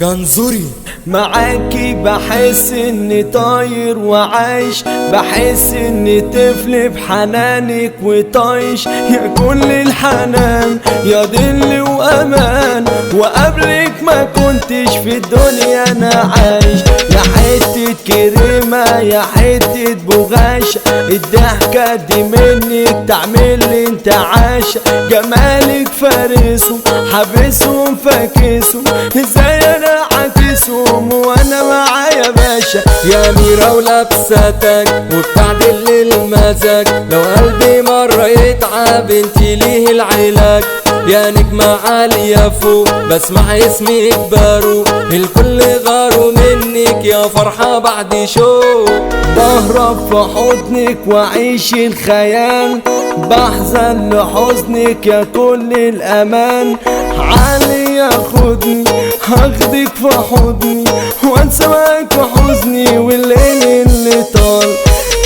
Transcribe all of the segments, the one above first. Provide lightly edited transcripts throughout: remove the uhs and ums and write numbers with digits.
جنزوري معاكي بحس اني طاير وعايش، بحس اني طفل بحنانك وطايش. يا كل الحنان يا ظل وامان، وقبلك ما كنتش في الدنيا انا عايش. يا حتة كريمة يا حتة بغاشة، الضحكة دي منك تعمل انتعاشة. جمالك فارسهم حابسهم فاكسهم، ازاي انا عاكسهم وانا معايا باشا. يا أميرة ولابستك وبتعدل للمزاج، لو قلبي مرة يتعب انتي ليه العلاج. يا نجمة عالية فوق بسمع اسمك باروق، الكل غاروا منك يا فرحة بعد شوق. بهرب في حضنك واعيش الخيال، بحزن لحزنك يا كل الامان. علي ياخدني هاخدك في حضني، وانسى معاك حزني والليل اللي طال.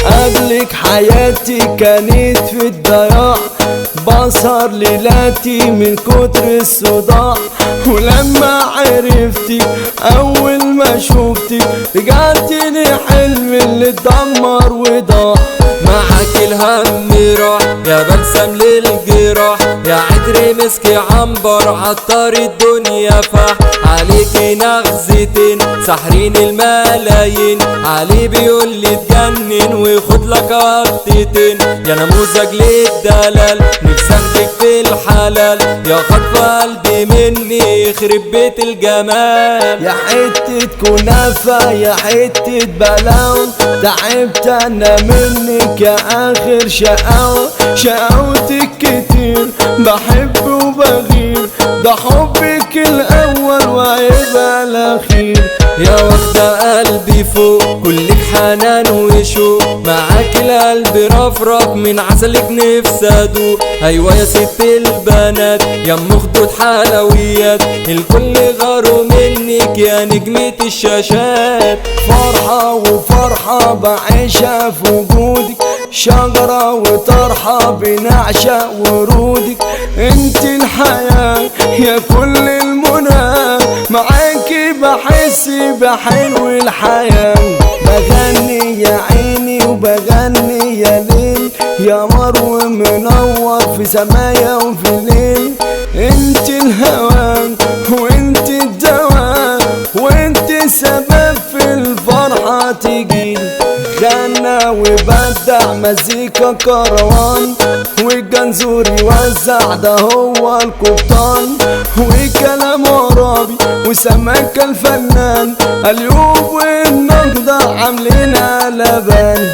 قبلك حياتي كانت في الضياع، بسهر ليلاتي من كتر الصداع. ولما عرفتك اول ما شفتك رجعتني حلم اللي اتدمر وضاع. معاك الهم راح يا بلسم للجراح، يا عطر مسك عنبر عطر الدنيا فح. عليكي نغزتين ساحرين الملايين، علي بيقولي اتجنن وخد لك وقتتين. يا نموذج للدلال نفسي اخدك في الحلال، يا خطف قلبي مني يخرب بيت الجمال. يا حتة كنافة يا حتة بلاوة، تعبت انا منك يا اخر شقاوة. شقاوتك كتير بحب وبغير، ده حبك الاول وهيبقى الاخير. يا واخدة قلبي فوق كلك حنان وشوق، معاك القلب رفرف من عسلك نفسي ادوق. ايوه يا ست البنات يا ام خدود حلويات، الكل غاروا منك يا نجمة الشاشات. فرحة وفرحة بعيشها في وجودك، شجرة وطرحة بنعشق ورودك. انت الحياة يا كل المنى، معاكي بحس بحلو الحياة. بغني يا عيني وبغني يا ليل، يا مرو منور في سمايا وفي ليل. انت الهوى وانت الدواء، وانت السبب في الفرحة تجيلي. غنى وبدع مزيكا كروان، والجنزوري وزع ده هو القبطان. وكلام عربي وسماك الفنان، اليوب والنجدة عاملين قلبان.